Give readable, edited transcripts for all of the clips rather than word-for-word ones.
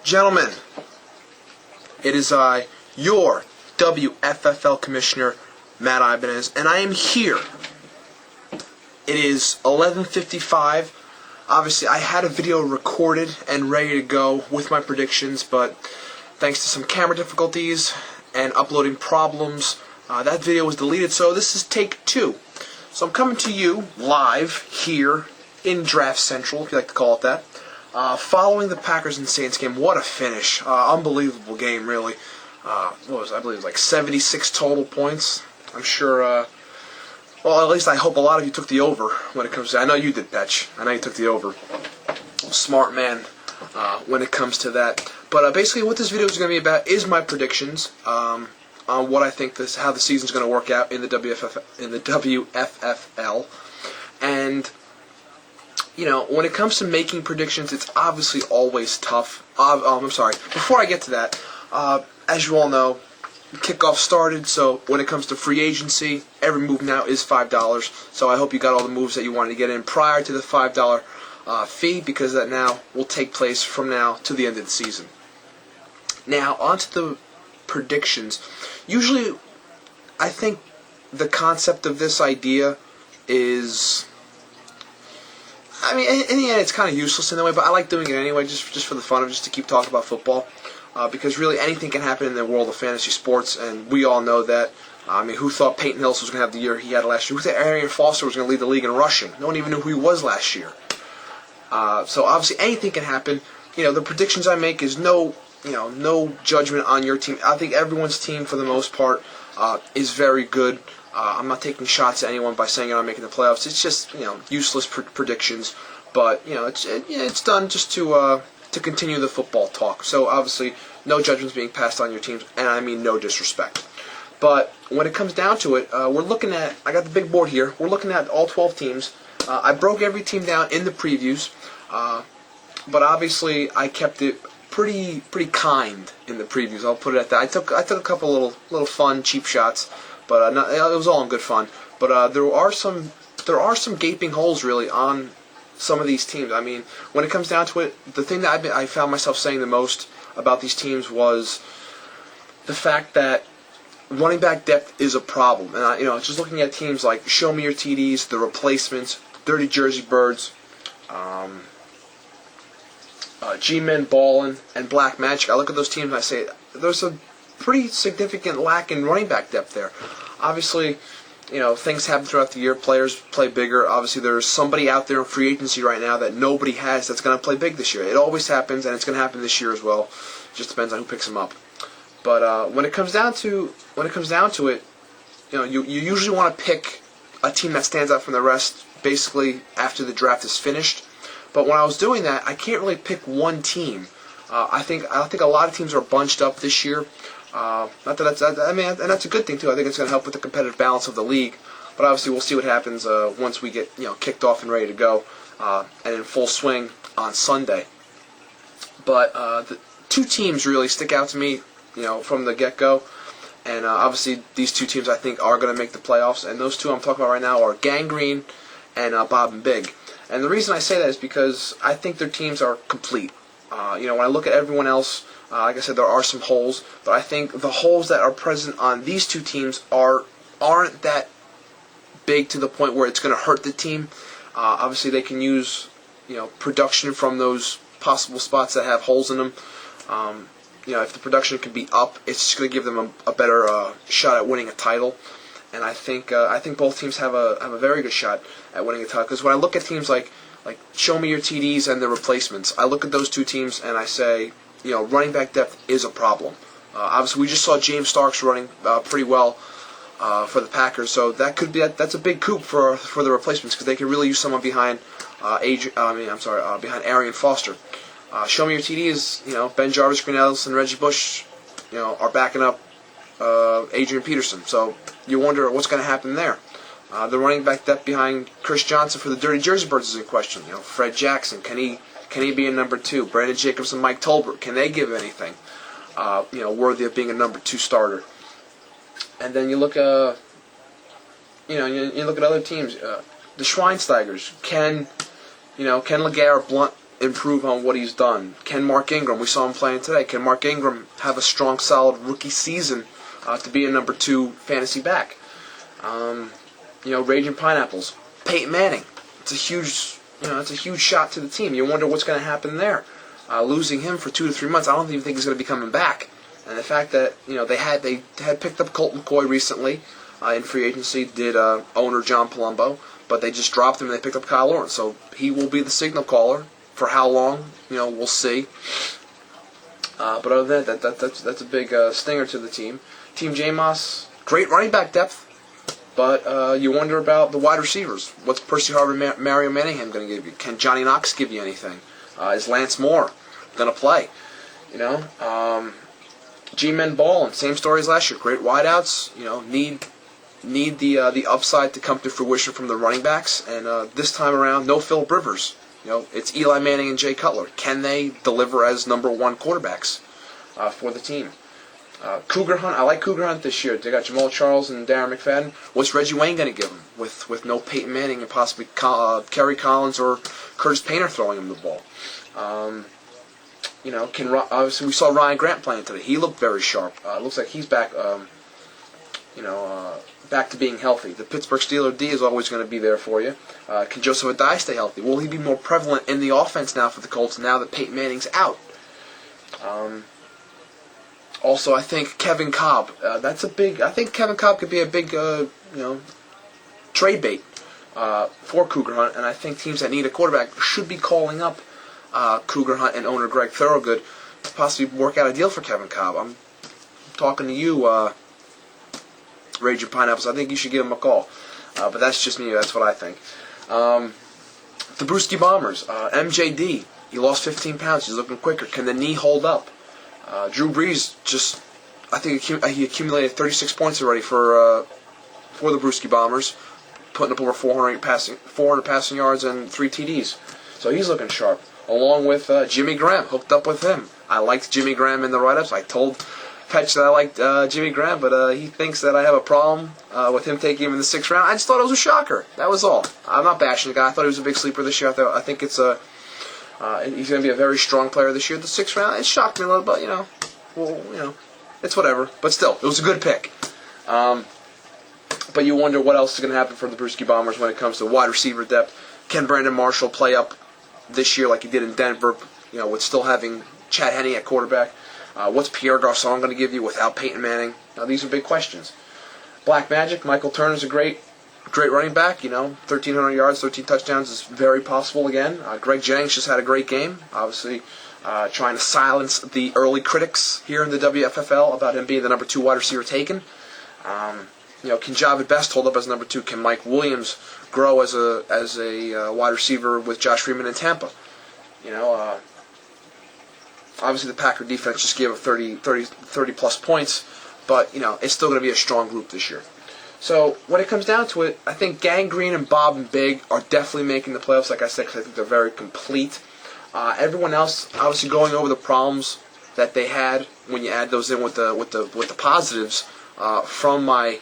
Gentlemen, it is I, your WFFL Commissioner, Matt Ibanez, and I am here. It is 11:55. Obviously, I had a video recorded and ready to go with my predictions, but thanks to some camera difficulties and uploading problems, that video was deleted, so this is take 2. So I'm coming to you live here in Draft Central, if you like to call it that, following the Packers and Saints game. What a finish. Unbelievable game, really. I believe it was like 76 total points. I'm sure, well, at least I hope a lot of you took the over when it comes to, I know you did, Petch. I know you took the over. Smart man when it comes to that. But basically what this video is going to be about is my predictions on what I think how the season's going to work out in the WFFL. And you know, when it comes to making predictions, it's obviously always tough. I'm sorry. Before I get to that, as you all know, kickoff started, so when it comes to free agency, every move now is $5. So I hope you got all the moves that you wanted to get in prior to the $5 fee, because that now will take place from now to the end of the season. Now, on to the predictions. Usually, I think the concept of this idea is, I mean, in the end, it's kind of useless in a way, but I like doing it anyway, just for the fun of it, just to keep talking about football. Because really anything can happen in the world of fantasy sports, and we all know that. I mean, who thought Peyton Hillis was going to have the year he had last year? Who thought Arian Foster was going to lead the league in rushing? No one even knew who he was last year. So obviously anything can happen. You know, the predictions I make is no judgment on your team. I think everyone's team, for the most part, is very good. I'm not taking shots at anyone by saying I'm making the playoffs. It's just, useless predictions. But it's done just to continue the football talk. So obviously, no judgments being passed on your teams, and I mean no disrespect. But when it comes down to it, we're looking at, I got the big board here, we're looking at all 12 teams. I broke every team down in the previews, but obviously I kept it pretty kind in the previews. I'll put it at that. I took a couple little fun, cheap shots, but it was all in good fun. But there are some gaping holes really on some of these teams. I mean, when it comes down to it, the thing that I found myself saying the most about these teams was the fact that running back depth is a problem. And just looking at teams like Show Me Your TDs, the Replacements, Dirty Jersey Birds, G-Men Ballin', and Black Magic. I look at those teams and I say there's a pretty significant lack in running back depth there. Obviously, things happen throughout the year. Players play bigger. Obviously, there's somebody out there in free agency right now that nobody has that's going to play big this year. It always happens, and it's going to happen this year as well. It just depends on who picks them up. But when it comes down to it, you usually want to pick a team that stands out from the rest, basically after the draft is finished. But when I was doing that, I can't really pick one team. I think a lot of teams are bunched up this year. Not that that's, I mean, and that's a good thing too. I think it's going to help with the competitive balance of the league. But obviously, we'll see what happens once we get kicked off and ready to go and in full swing on Sunday. But the two teams really stick out to me, from the get-go. And obviously, these two teams I think are going to make the playoffs. And those two I'm talking about right now are Gangrene and Bob and Big. And the reason I say that is because I think their teams are complete. When I look at everyone else, like I said, there are some holes, but I think the holes that are present on these two teams aren't that big to the point where it's going to hurt the team. Obviously, they can use production from those possible spots that have holes in them. If the production can be up, it's just going to give them a better shot at winning a title. And I think both teams have a very good shot at winning a title. Because when I look at teams like Show Me Your TDs and the Replacements, I look at those two teams and I say, running back depth is a problem. Obviously, we just saw James Starks running pretty well for the Packers, so that's a big coup for the Replacements, because they can really use someone behind behind Arian Foster. Show Me Your TDs, Ben Jarvis, Green Ellis, and Reggie Bush, are backing up Adrian Peterson. So you wonder what's going to happen there. The running back depth behind Chris Johnson for the Dirty Jersey Birds is in question. Fred Jackson, can he be a number 2? Brandon Jacobs and Mike Tolbert, can they give anything worthy of being a number 2 starter? And then you look you look at other teams. The Schweinsteigers, can LeGarrette Blunt improve on what he's done? Can Mark Ingram, we saw him playing today, can Mark Ingram have a strong, solid rookie season to be a number 2 fantasy back? Raging Pineapples, Peyton Manning. It's a huge shot to the team. You wonder what's going to happen there. Losing him for 2 to 3 months, I don't even think he's going to be coming back. And the fact that they had picked up Colt McCoy recently in free agency, did owner John Palumbo, but they just dropped him and they picked up Kyle Lawrence. So he will be the signal caller. For how long, we'll see. But other than that, that's a big stinger to the team. Team J-Moss, great running back depth, but you wonder about the wide receivers. What's Percy Harvin, Mario Manningham going to give you? Can Johnny Knox give you anything? Is Lance Moore going to play? G-Men balling, same story as last year. Great wideouts, need the upside to come to fruition from the running backs. And this time around, no Phillip Rivers. It's Eli Manning and Jay Cutler. Can they deliver as number 1 quarterbacks for the team? Cougar Hunt. I like Cougar Hunt this year. They got Jamal Charles and Darren McFadden. What's Reggie Wayne going to give them with no Peyton Manning and possibly Kerry Collins or Curtis Painter throwing him the ball? Obviously we saw Ryan Grant playing today. He looked very sharp. Looks like he's back. Back to being healthy. The Pittsburgh Steelers D is always going to be there for you. Can Joseph Adai stay healthy? Will he be more prevalent in the offense now for the Colts now that Peyton Manning's out? Also, I think Kevin Cobb. I think Kevin Cobb could be a big, trade bait for Cougar Hunt, and I think teams that need a quarterback should be calling up Cougar Hunt and owner Greg Thorogood to possibly work out a deal for Kevin Cobb. I'm talking to you, Raging Pineapples. I think you should give him a call. But that's just me. That's what I think. The Brewski Bombers. MJD. He lost 15 pounds. He's looking quicker. Can the knee hold up? Drew Brees I think he accumulated 36 points already for the Brewski Bombers, putting up over 400 passing yards and 3 TDs. So he's looking sharp. Along with Jimmy Graham, hooked up with him. I liked Jimmy Graham in the write-ups. I told Petch that I liked Jimmy Graham, but he thinks that I have a problem with him taking him in the 6th round. I just thought it was a shocker. That was all. I'm not bashing the guy. I thought he was a big sleeper this year. I think it's he's going to be a very strong player this year. The 6th round, it shocked me a little, but it's whatever. But still, it was a good pick. But you wonder what else is going to happen for the Brewski Bombers when it comes to wide receiver depth. Can Brandon Marshall play up this year like he did in Denver? With still having Chad Henne at quarterback. What's Pierre Garçon going to give you without Peyton Manning? Now, these are big questions. Black Magic, Michael Turner's a great running back. 1,300 yards, 13 touchdowns is very possible again. Greg Jennings just had a great game. Obviously, trying to silence the early critics here in the WFFL about him being the number 2 wide receiver taken. Can Javid Best hold up as number 2? Can Mike Williams grow as a wide receiver with Josh Freeman in Tampa? Obviously, the Packer defense just gave up 30 plus points, but it's still going to be a strong group this year. So when it comes down to it, I think Gangrene and Bob and Big are definitely making the playoffs. Like I said, because I think they're very complete. Everyone else, obviously, going over the problems that they had when you add those in with the positives from my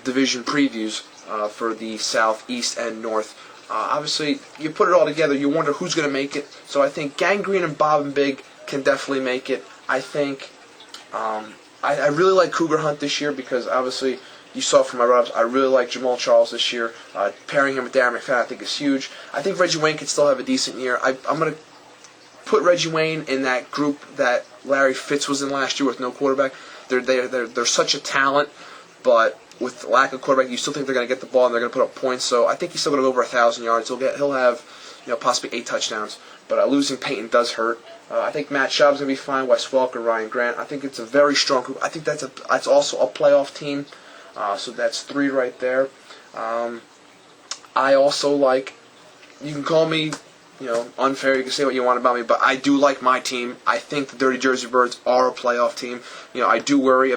division previews for the South, East, and North. Obviously, you put it all together, you wonder who's going to make it. So I think Gangrene and Bob and Big can definitely make it. I think I really like Cougar Hunt this year because obviously you saw from my write-ups, I really like Jamal Charles this year. Pairing him with Darren McFadden I think is huge. I think Reggie Wayne can still have a decent year. I'm going to put Reggie Wayne in that group that Larry Fitz was in last year with no quarterback. They're such a talent, but with lack of quarterback, you still think they're going to get the ball and they're going to put up points. So I think he's still going to go over 1,000 yards. He'll have possibly 8 touchdowns. But losing Peyton does hurt. I think Matt Schaub's going to be fine. Wes Welker, Ryan Grant. I think it's a very strong group. I think that's also a playoff team. So that's 3 right there. I also like. You can call me, unfair. You can say what you want about me, but I do like my team. I think the Dirty Jersey Birds are a playoff team. I do worry